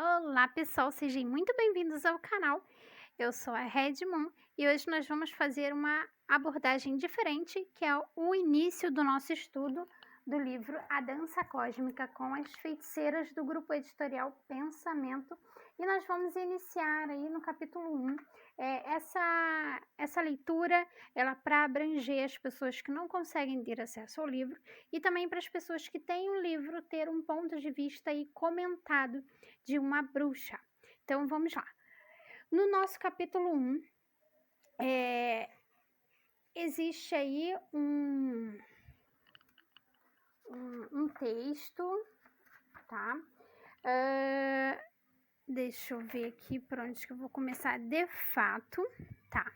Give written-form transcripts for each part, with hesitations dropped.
Olá, pessoal, sejam muito bem-vindos ao canal. Eu sou a Redmon e hoje nós vamos fazer uma abordagem diferente, que é o início do nosso estudo do livro A Dança Cósmica com as Feiticeiras do grupo editorial Pensamento. E nós vamos iniciar aí no capítulo 1. Essa leitura, ela para abranger as pessoas que não conseguem ter acesso ao livro e também para as pessoas que têm o livro ter um ponto de vista aí comentado de uma bruxa. Então, vamos lá. No nosso capítulo 1, existe aí um texto, tá? Deixa eu ver aqui por onde que eu vou começar. De fato, tá.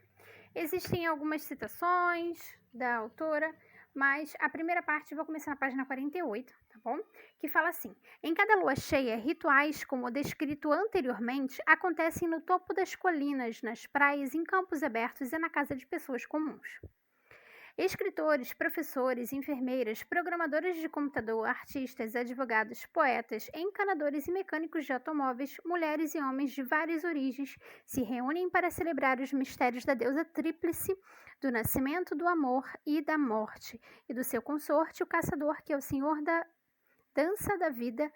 Existem algumas citações da autora, mas a primeira parte eu vou começar na página 48, tá bom? Que fala assim: em cada lua cheia, rituais, como o descrito anteriormente, acontecem no topo das colinas, nas praias, em campos abertos e na casa de pessoas comuns. Escritores, professores, enfermeiras, programadores de computador, artistas, advogados, poetas, encanadores e mecânicos de automóveis, mulheres e homens de várias origens se reúnem para celebrar os mistérios da deusa tríplice, do nascimento, do amor e da morte, e do seu consorte, o caçador, que é o senhor da dança da vida.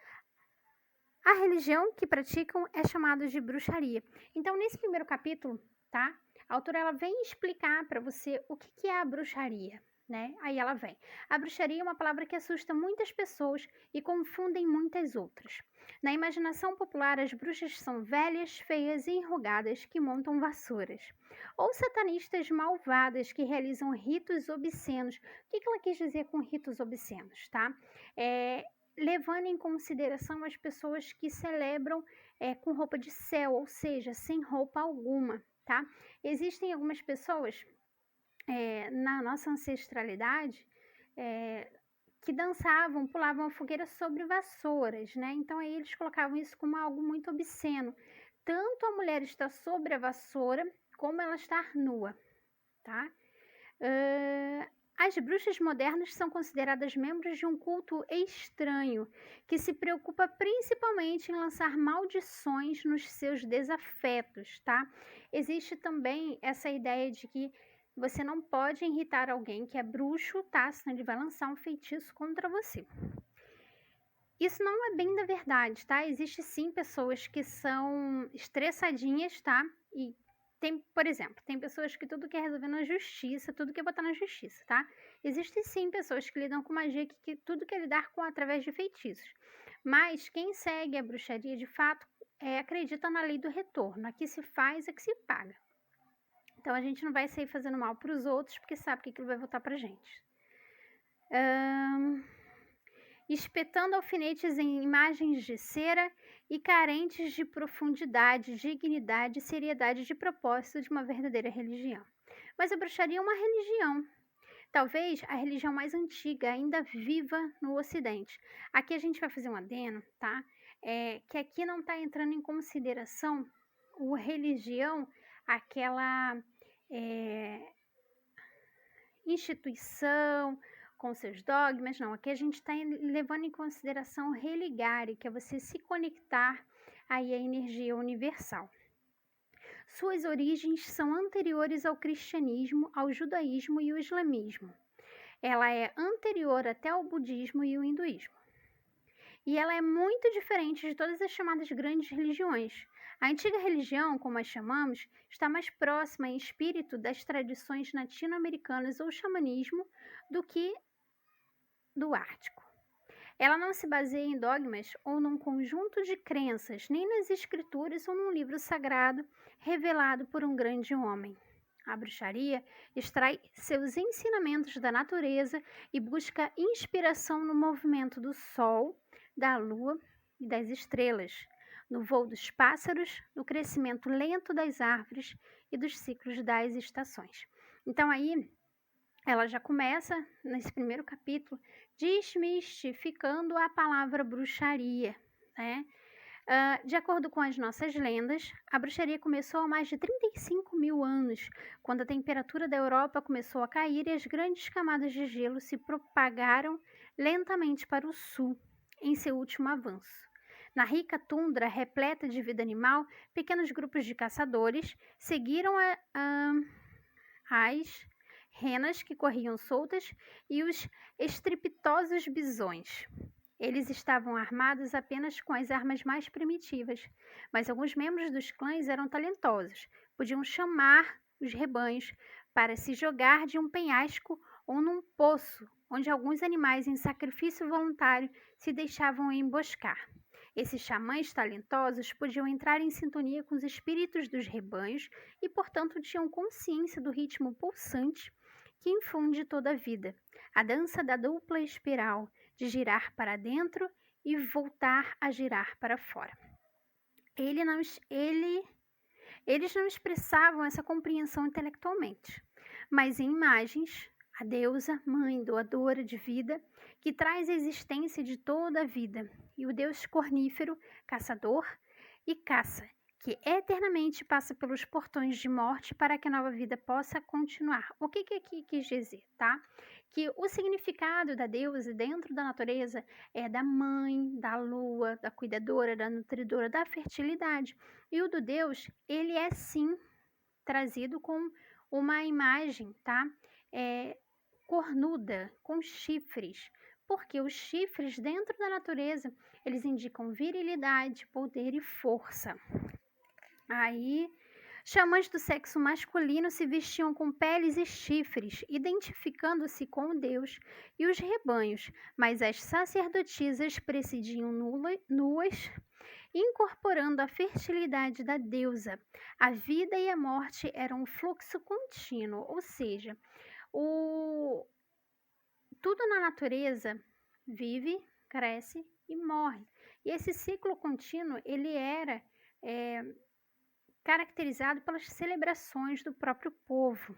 A religião que praticam é chamada de bruxaria. Então, nesse primeiro capítulo, tá? A autora ela vem explicar para você o que é a bruxaria, né? Aí ela vem. A bruxaria é uma palavra que assusta muitas pessoas e confundem muitas outras. Na imaginação popular, as bruxas são velhas, feias e enrugadas que montam vassouras. Ou satanistas malvadas que realizam ritos obscenos. O que ela quis dizer com ritos obscenos, tá? Levando em consideração as pessoas que celebram com roupa de céu, ou seja, sem roupa alguma, tá? Existem algumas pessoas na nossa ancestralidade que dançavam, pulavam a fogueira sobre vassouras, né? Então aí eles colocavam isso como algo muito obsceno. Tanto a mulher está sobre a vassoura, como ela está nua, tá? As bruxas modernas são consideradas membros de um culto estranho, que se preocupa principalmente em lançar maldições nos seus desafetos, tá? Existe também essa ideia de que você não pode irritar alguém que é bruxo, tá? Senão ele vai lançar um feitiço contra você. Isso não é bem da verdade, tá? Existe sim pessoas que são estressadinhas, tá? E por exemplo, tem pessoas que tudo quer resolver na justiça, tudo quer botar na justiça, tá? Existem sim pessoas que lidam com magia, que tudo quer lidar com através de feitiços. Mas quem segue a bruxaria, de fato, acredita na lei do retorno. Aqui se faz, é que se paga. Então a gente não vai sair fazendo mal para os outros, porque sabe que aquilo vai voltar pra gente. Espetando alfinetes em imagens de cera e carentes de profundidade, dignidade e seriedade de propósito de uma verdadeira religião. Mas a bruxaria é uma religião, talvez a religião mais antiga, ainda viva no Ocidente. Aqui a gente vai fazer um adendo, tá? Que aqui não está entrando em consideração o religião, aquela instituição com seus dogmas, não. Aqui a gente está levando em consideração o religare, que é você se conectar aí à energia universal. Suas origens são anteriores ao cristianismo, ao judaísmo e ao islamismo. Ela é anterior até ao budismo e ao hinduísmo. E ela é muito diferente de todas as chamadas grandes religiões. A antiga religião, como a chamamos, está mais próxima em espírito das tradições latino-americanas ou xamanismo do que do Ártico. Ela não se baseia em dogmas ou num conjunto de crenças, nem nas escrituras ou num livro sagrado revelado por um grande homem. A bruxaria extrai seus ensinamentos da natureza e busca inspiração no movimento do sol, da lua e das estrelas, no voo dos pássaros, no crescimento lento das árvores e dos ciclos das estações. Então aí ela já começa, nesse primeiro capítulo, desmistificando a palavra bruxaria, né? De acordo com as nossas lendas, a bruxaria começou há mais de 35 mil anos, quando a temperatura da Europa começou a cair e as grandes camadas de gelo se propagaram lentamente para o sul, em seu último avanço. Na rica tundra, repleta de vida animal, pequenos grupos de caçadores seguiram as renas que corriam soltas e os estrepitosos bisões. Eles estavam armados apenas com as armas mais primitivas, mas alguns membros dos clãs eram talentosos, podiam chamar os rebanhos para se jogar de um penhasco ou num poço, onde alguns animais em sacrifício voluntário se deixavam emboscar. Esses xamãs talentosos podiam entrar em sintonia com os espíritos dos rebanhos e, portanto, tinham consciência do ritmo pulsante que infunde toda a vida, a dança da dupla espiral, de girar para dentro e voltar a girar para fora. Eles não expressavam essa compreensão intelectualmente, mas em imagens, a deusa, mãe doadora de vida, que traz a existência de toda a vida, e o deus cornífero, caçador e caça, que eternamente passa pelos portões de morte para que a nova vida possa continuar. O que aqui quis dizer, tá? Que o significado da deusa dentro da natureza é da mãe, da lua, da cuidadora, da nutridora, da fertilidade. E o do Deus, ele é sim trazido com uma imagem, tá? Cornuda, com chifres. Porque os chifres dentro da natureza, eles indicam virilidade, poder e força. Aí, xamãs do sexo masculino se vestiam com peles e chifres, identificando-se com o Deus e os rebanhos, mas as sacerdotisas presidiam nuas, incorporando a fertilidade da deusa. A vida e a morte eram um fluxo contínuo, ou seja, tudo na natureza vive, cresce e morre. E esse ciclo contínuo, ele era caracterizado pelas celebrações do próprio povo.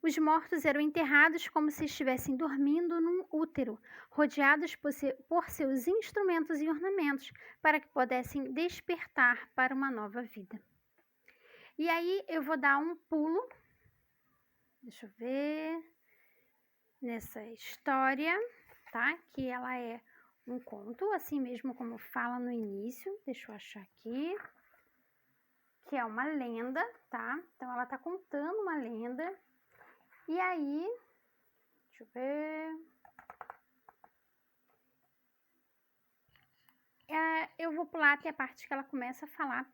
Os mortos eram enterrados como se estivessem dormindo num útero, rodeados por seus instrumentos e ornamentos, para que pudessem despertar para uma nova vida. E aí eu vou dar um pulo, deixa eu ver, nessa história, tá? Que ela é um conto, assim mesmo como fala no início, deixa eu achar aqui, que é uma lenda, tá? Então, ela tá contando uma lenda. E aí, deixa eu ver. Eu vou pular até a parte que ela começa a falar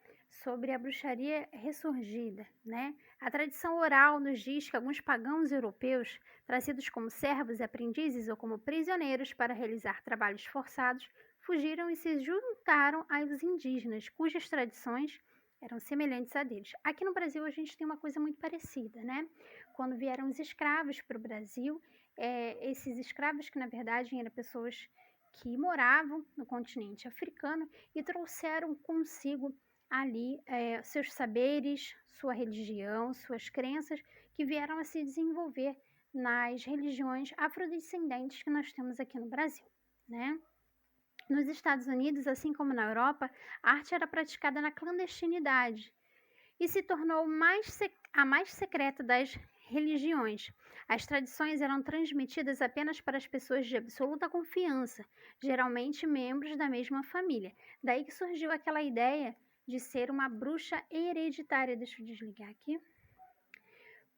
sobre a bruxaria ressurgida, né? A tradição oral nos diz que alguns pagãos europeus, trazidos como servos e aprendizes ou como prisioneiros para realizar trabalhos forçados, fugiram e se juntaram aos indígenas, cujas tradições eram semelhantes a deles. Aqui no Brasil a gente tem uma coisa muito parecida, né? Quando vieram os escravos para o Brasil, esses escravos que na verdade eram pessoas que moravam no continente africano e trouxeram consigo ali seus saberes, sua religião, suas crenças, que vieram a se desenvolver nas religiões afrodescendentes que nós temos aqui no Brasil, né? Nos Estados Unidos, assim como na Europa, a arte era praticada na clandestinidade e se tornou a mais secreta das religiões. As tradições eram transmitidas apenas para as pessoas de absoluta confiança, geralmente membros da mesma família. Daí que surgiu aquela ideia de ser uma bruxa hereditária. Deixa eu desligar aqui.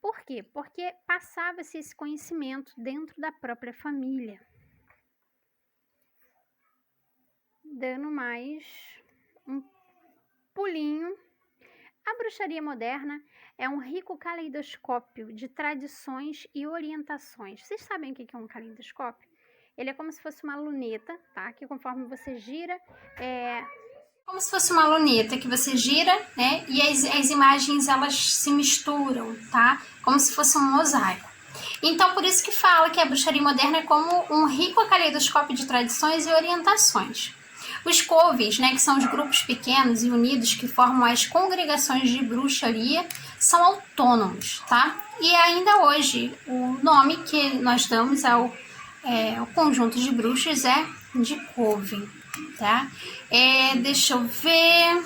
Por quê? Porque passava-se esse conhecimento dentro da própria família. Dando mais um pulinho. A bruxaria moderna é um rico caleidoscópio de tradições e orientações. Vocês sabem o que é um caleidoscópio? Ele é como se fosse uma luneta, tá? Que conforme você gira, como se fosse uma luneta que você gira, né? E as imagens, elas se misturam, tá? Como se fosse um mosaico. Então, por isso que fala que a bruxaria moderna é como um rico caleidoscópio de tradições e orientações. Os covens, né, que são os grupos pequenos e unidos que formam as congregações de bruxaria, são autônomos, tá? E ainda hoje, o nome que nós damos ao conjunto de bruxas é de coven, tá? Deixa eu ver.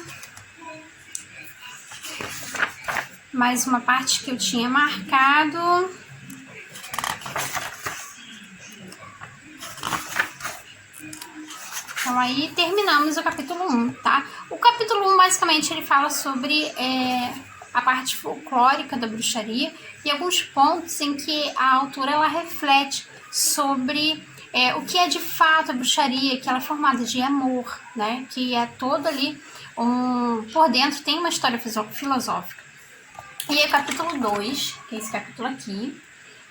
Mais uma parte que eu tinha marcado. Então, aí terminamos o capítulo 1, tá? O capítulo 1, basicamente, ele fala sobre a parte folclórica da bruxaria e alguns pontos em que a autora ela reflete sobre o que é de fato a bruxaria, que ela é formada de amor, né? Que é todo ali, por dentro tem uma história filosófica. E aí, capítulo 2, que é esse capítulo aqui,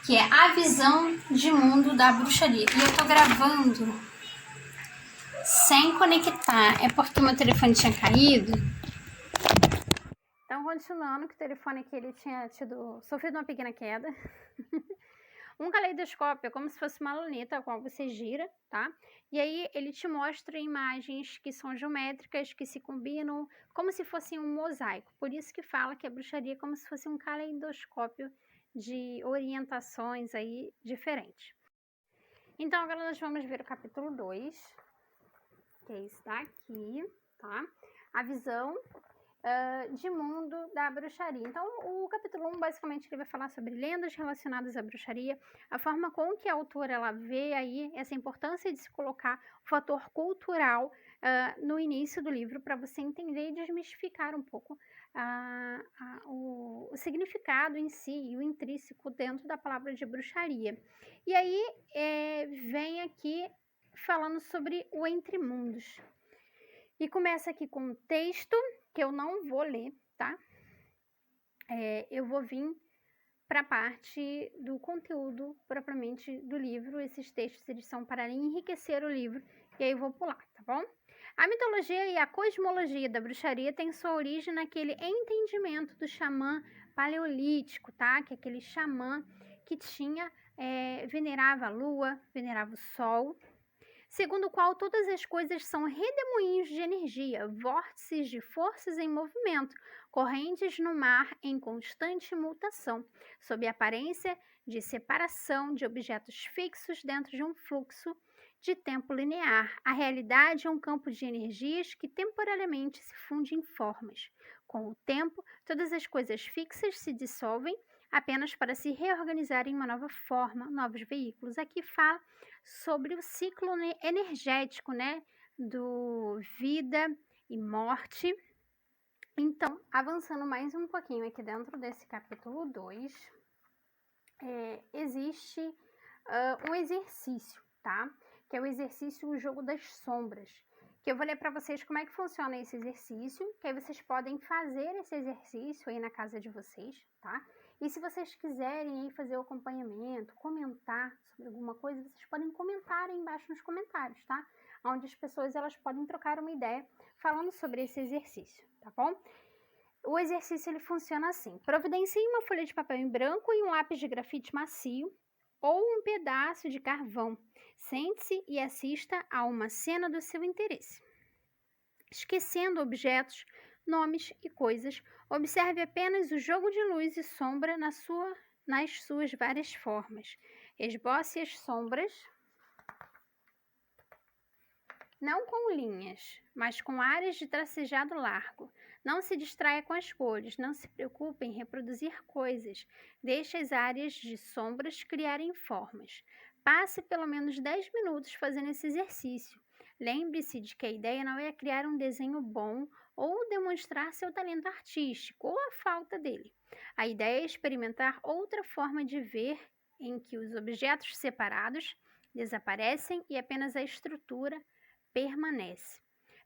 que é a visão de mundo da bruxaria. E eu tô gravando sem conectar, é porque o meu telefone tinha caído. Então, continuando, que o telefone aqui ele tinha sofrido uma pequena queda. Um caleidoscópio é como se fosse uma luneta a qual você gira, tá? E aí ele te mostra imagens que são geométricas, que se combinam, como se fosse um mosaico. Por isso que fala que a bruxaria é como se fosse um caleidoscópio de orientações aí diferentes. Então, agora nós vamos ver o capítulo 2, que é esse daqui, tá? A visão de mundo da bruxaria. Então, o capítulo 1, basicamente, ele vai falar sobre lendas relacionadas à bruxaria, a forma com que a autora ela vê aí essa importância de se colocar o fator cultural no início do livro, para você entender e desmistificar um pouco o significado em si e o intrínseco dentro da palavra de bruxaria. E aí, vem aqui falando sobre o Entre Mundos. E começa aqui com um texto que eu não vou ler, tá? Eu vou vir para a parte do conteúdo propriamente do livro. Esses textos eles são para enriquecer o livro e aí eu vou pular, tá bom? A mitologia e a cosmologia da bruxaria tem sua origem naquele entendimento do xamã paleolítico, tá? Que é aquele xamã que venerava a lua, venerava o sol, segundo o qual todas as coisas são redemoinhos de energia, vórtices de forças em movimento, correntes no mar em constante mutação, sob a aparência de separação de objetos fixos dentro de um fluxo de tempo linear. A realidade é um campo de energias que temporariamente se funde em formas. Com o tempo, todas as coisas fixas se dissolvem apenas para se reorganizar em uma nova forma, novos veículos. Aqui fala sobre o ciclo energético, né, do vida e morte. Então, avançando mais um pouquinho aqui dentro desse capítulo 2, existe um exercício, tá? Que é o exercício O Jogo das Sombras, que eu vou ler para vocês como é que funciona esse exercício, que aí vocês podem fazer esse exercício aí na casa de vocês, tá? E se vocês quiserem aí fazer o acompanhamento, comentar sobre alguma coisa, vocês podem comentar aí embaixo nos comentários, tá? Onde as pessoas elas podem trocar uma ideia falando sobre esse exercício, tá bom? O exercício ele funciona assim: providencie uma folha de papel em branco e um lápis de grafite macio ou um pedaço de carvão. Sente-se e assista a uma cena do seu interesse. Esquecendo objetos, nomes e coisas, observe apenas o jogo de luz e sombra nas suas várias formas. Esboce as sombras, não com linhas, mas com áreas de tracejado largo. Não se distraia com as cores, não se preocupe em reproduzir coisas. Deixe as áreas de sombras criarem formas. Passe pelo menos 10 minutos fazendo esse exercício. Lembre-se de que a ideia não é criar um desenho bom ou demonstrar seu talento artístico ou a falta dele. A ideia é experimentar outra forma de ver em que os objetos separados desaparecem e apenas a estrutura permanece.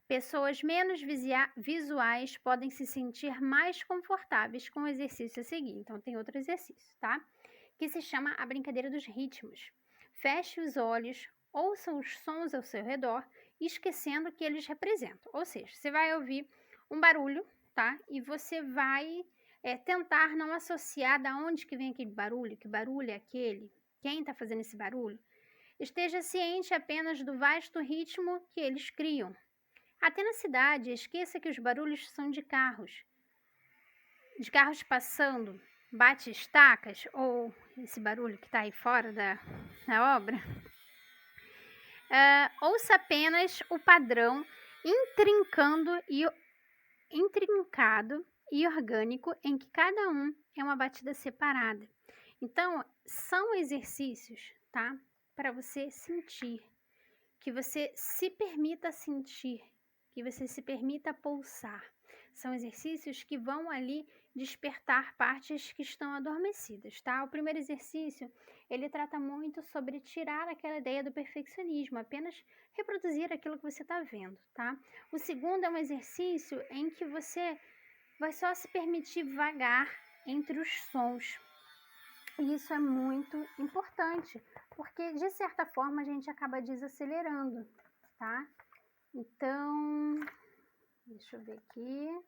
Pessoas menos visuais podem se sentir mais confortáveis com o exercício a seguir. Então, tem outro exercício, tá? Que se chama a brincadeira dos ritmos. Feche os olhos, ouça os sons ao seu redor, esquecendo o que eles representam. Ou seja, você vai ouvir um barulho, tá? E você vai tentar não associar da onde que vem aquele barulho, que barulho é aquele, quem está fazendo esse barulho. Esteja ciente apenas do vasto ritmo que eles criam. Até na cidade, esqueça que os barulhos são de carros passando, bate-estacas, ou esse barulho que está aí fora da obra. Ouça apenas o padrão intrincado e orgânico em que cada um é uma batida separada. Então, são exercícios, tá? Para você sentir que você se permita sentir, que você se permita pulsar. São exercícios que vão ali despertar partes que estão adormecidas, tá? O primeiro exercício, ele trata muito sobre tirar aquela ideia do perfeccionismo, apenas reproduzir aquilo que você está vendo, tá? O segundo é um exercício em que você vai só se permitir vagar entre os sons. E isso é muito importante, porque de certa forma a gente acaba desacelerando, tá? Então, deixa eu ver aqui.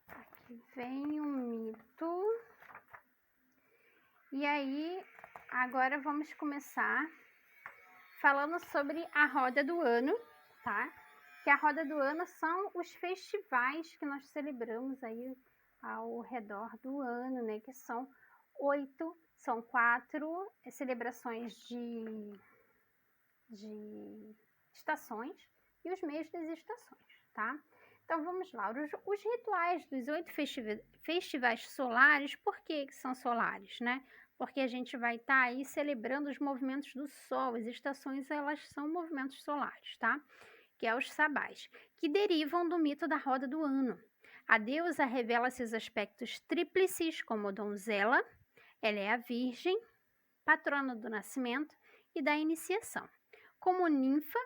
Aqui vem um mito. E aí, agora vamos começar falando sobre a roda do ano, tá? Que a roda do ano são os festivais que nós celebramos aí ao redor do ano, né? Que são 4 celebrações de estações e os meios das estações, tá? Então vamos lá, os rituais dos 8 festivais solares, por que são solares, né? Porque a gente vai estar aí celebrando os movimentos do Sol, as estações elas são movimentos solares, tá? Que é os sabás, que derivam do mito da roda do ano. A deusa revela seus aspectos tríplices como donzela, ela é a virgem, patrona do nascimento e da iniciação. Como ninfa,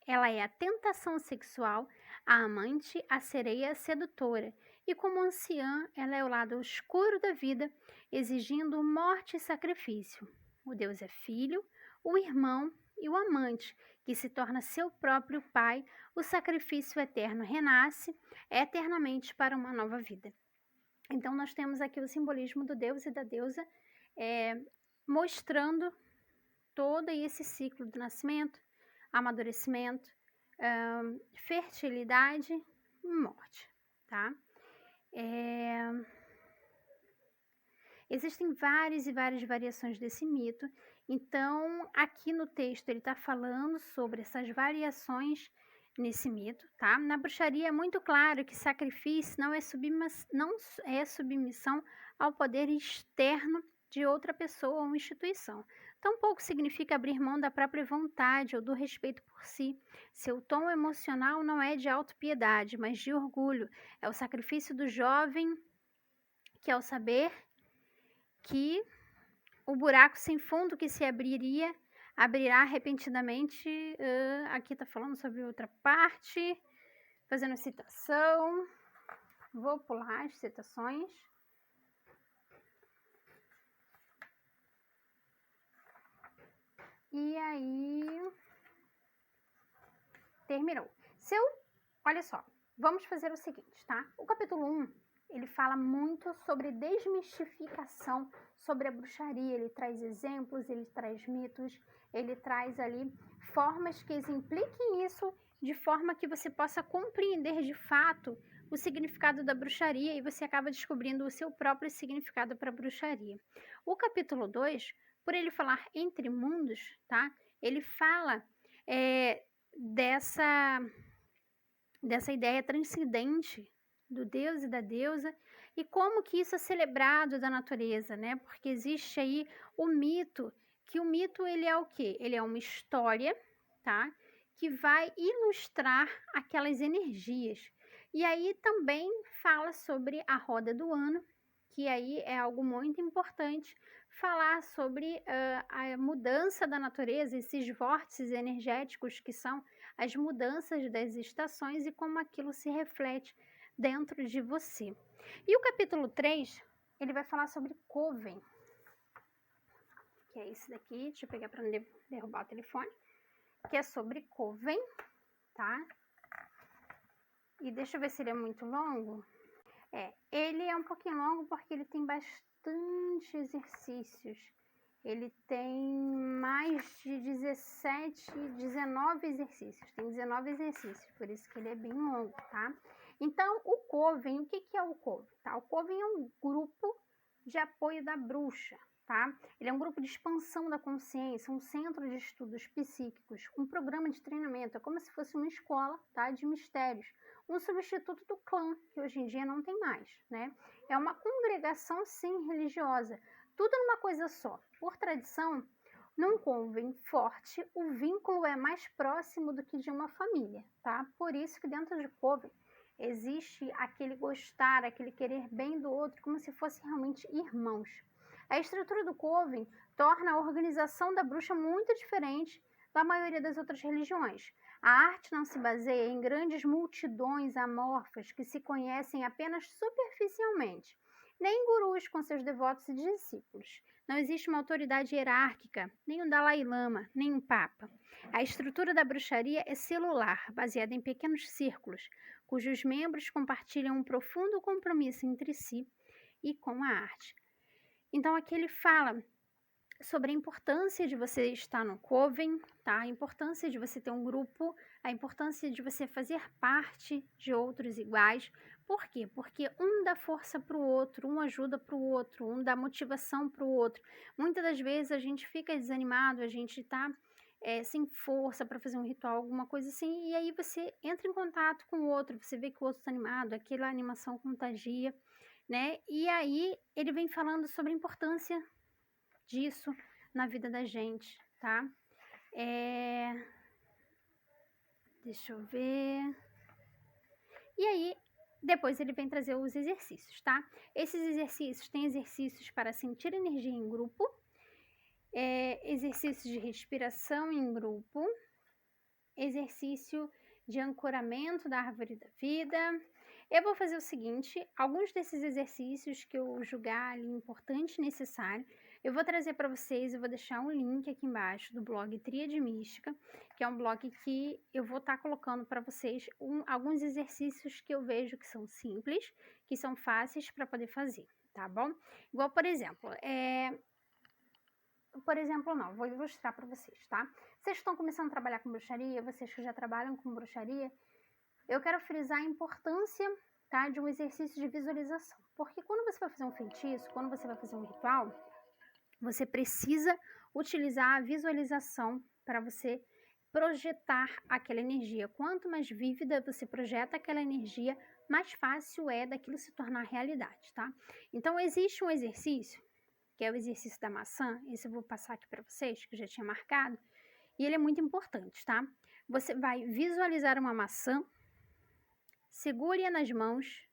ela é a tentação sexual, a amante, a sereia sedutora. E como anciã, ela é o lado escuro da vida, exigindo morte e sacrifício. O Deus é filho, o irmão e o amante, que se torna seu próprio pai. O sacrifício eterno renasce eternamente para uma nova vida. Então, nós temos aqui o simbolismo do Deus e da deusa mostrando todo esse ciclo do nascimento, amadurecimento, fertilidade e morte, tá? Existem várias e várias variações desse mito, então aqui no texto ele está falando sobre essas variações nesse mito, tá? Na bruxaria é muito claro que sacrifício não é submissão ao poder externo de outra pessoa ou instituição. Tampouco significa abrir mão da própria vontade ou do respeito por si. Seu tom emocional não é de autopiedade, mas de orgulho. É o sacrifício do jovem que, ao saber que o buraco sem fundo que se abrirá repentinamente. Aqui está falando sobre outra parte, fazendo citação. Vou pular as citações. E aí, terminou. Olha só, vamos fazer o seguinte, tá? O capítulo 1, ele fala muito sobre desmistificação sobre a bruxaria. Ele traz exemplos, ele traz mitos, ele traz ali formas que exemplifiquem isso de forma que você possa compreender de fato o significado da bruxaria e você acaba descobrindo o seu próprio significado para a bruxaria. O capítulo 2, por ele falar entre mundos, tá? Ele fala dessa ideia transcendente do Deus e da deusa e como que isso é celebrado da natureza, né? Porque existe aí o mito, que o mito ele é o quê? Ele é uma história, tá? Que vai ilustrar aquelas energias. E aí também fala sobre a roda do ano, que aí é algo muito importante, falar sobre a mudança da natureza, esses vórtices energéticos que são as mudanças das estações e como aquilo se reflete dentro de você. E o capítulo 3, ele vai falar sobre Coven, que é esse daqui, deixa eu pegar para não derrubar o telefone, que é sobre Coven, tá? E deixa eu ver se ele é muito longo. Ele é um pouquinho longo porque ele tem bastante exercícios. Ele tem mais de 19 exercícios. Tem 19 exercícios, por isso que ele é bem longo, tá? Então, o Coven, o que é o Coven? Tá? O Coven é um grupo de apoio da bruxa, tá? Ele é um grupo de expansão da consciência, um centro de estudos psíquicos, um programa de treinamento. É como se fosse uma escola, tá? De mistérios. Um substituto do clã, que hoje em dia não tem mais, né? É uma congregação, sim, religiosa. tudo numa coisa só. Por tradição, num coven forte, o vínculo é mais próximo do que de uma família, tá? Por isso que dentro de coven existe aquele gostar, aquele querer bem do outro, como se fossem realmente irmãos. A estrutura do coven torna a organização da bruxa muito diferente da maioria das outras religiões. A arte não se baseia em grandes multidões amorfas que se conhecem apenas superficialmente, nem em gurus com seus devotos e discípulos. Não existe uma autoridade hierárquica, nem um Dalai Lama, nem um Papa. A estrutura da bruxaria é celular, baseada em pequenos círculos, cujos membros compartilham um profundo compromisso entre si e com a arte. Então, aqui ele fala sobre a importância de você estar no coven, tá? A importância de você ter um grupo, a importância de você fazer parte de outros iguais. Por quê? Porque um dá força para o outro, um ajuda para o outro, um dá motivação para o outro. Muitas das vezes a gente fica desanimado, a gente tá sem força para fazer um ritual, alguma coisa assim, e aí você entra em contato com o outro, você vê que o outro está animado, aquela animação contagia, né? E aí ele vem falando sobre a importância disso na vida da gente, tá? Deixa eu ver. E aí, depois ele vem trazer os exercícios, tá? Esses exercícios têm exercícios para sentir energia em grupo, exercícios de respiração em grupo, exercício de ancoramento da árvore da vida. Eu vou fazer o seguinte, alguns desses exercícios que eu julgar ali importante e necessário, eu vou trazer para vocês, eu vou deixar um link aqui embaixo do blog Tríade Mística, que é um blog que eu vou estar colocando para vocês alguns exercícios que eu vejo que são simples, que são fáceis para poder fazer, tá bom? Igual, por exemplo, não, vou ilustrar para vocês, tá? Vocês estão começando a trabalhar com bruxaria, vocês que já trabalham com bruxaria, eu quero frisar a importância, tá, de um exercício de visualização. Porque quando você vai fazer um feitiço, quando você vai fazer um ritual, você precisa utilizar a visualização para você projetar aquela energia. Quanto mais vívida você projeta aquela energia, mais fácil é daquilo se tornar realidade, tá? Então, existe um exercício, que é o exercício da maçã, esse eu vou passar aqui para vocês, que eu já tinha marcado, e ele é muito importante, tá? Você vai visualizar uma maçã, segure-a nas mãos,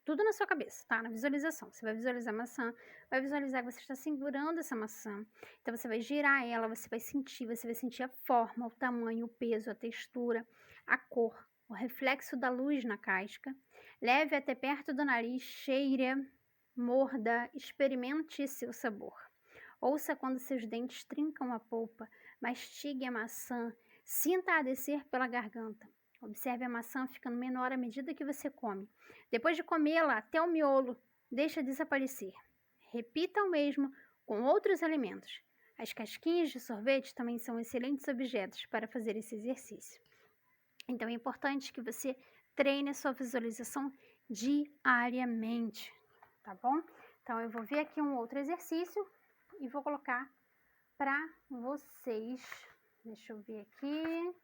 tudo na sua cabeça, tá? Na visualização. Você vai visualizar a maçã, vai visualizar que você está segurando essa maçã. Então, você vai girar ela, você vai sentir a forma, o tamanho, o peso, a textura, a cor, o reflexo da luz na casca. Leve até perto do nariz, cheire, morda, experimente seu sabor. Ouça quando seus dentes trincam a polpa, mastigue a maçã, sinta-a descer pela garganta. Observe a maçã ficando menor à medida que você come. Depois de comê-la até o miolo, deixa desaparecer. Repita o mesmo com outros alimentos. As casquinhas de sorvete também são excelentes objetos para fazer esse exercício. Então é importante que você treine a sua visualização diariamente, tá bom? Então eu vou ver aqui um outro exercício e vou colocar para vocês. Deixa eu ver aqui.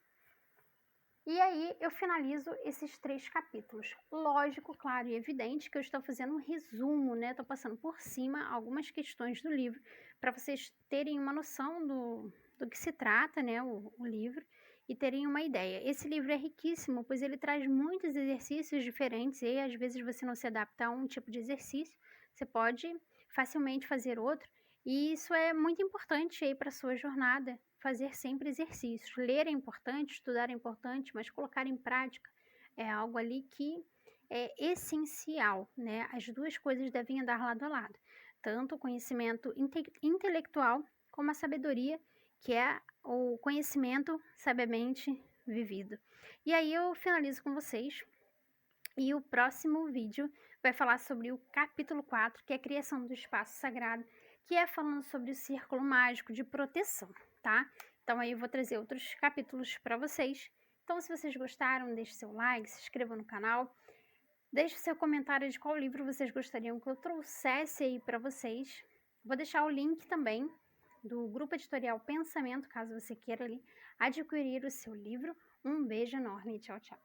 E aí eu finalizo esses 3 capítulos. Lógico, claro e evidente que eu estou fazendo um resumo, né? Estou passando por cima algumas questões do livro para vocês terem uma noção do que se trata, né? O livro, e terem uma ideia. Esse livro é riquíssimo, pois ele traz muitos exercícios diferentes e às vezes você não se adapta a um tipo de exercício, você pode facilmente fazer outro. E isso é muito importante aí para a sua jornada, fazer sempre exercícios. Ler é importante, estudar é importante, mas colocar em prática é algo ali que é essencial, né? As duas coisas devem andar lado a lado. Tanto o conhecimento intelectual como a sabedoria, que é o conhecimento sabiamente vivido. E aí eu finalizo com vocês. E o próximo vídeo vai falar sobre o capítulo 4, que é a criação do espaço sagrado, que é falando sobre o círculo mágico de proteção, tá? Então aí eu vou trazer outros capítulos para vocês. Então se vocês gostaram, deixe seu like, se inscreva no canal, deixe seu comentário de qual livro vocês gostariam que eu trouxesse aí para vocês. Vou deixar o link também do grupo editorial Pensamento, caso você queira ali adquirir o seu livro. Um beijo enorme e tchau, tchau.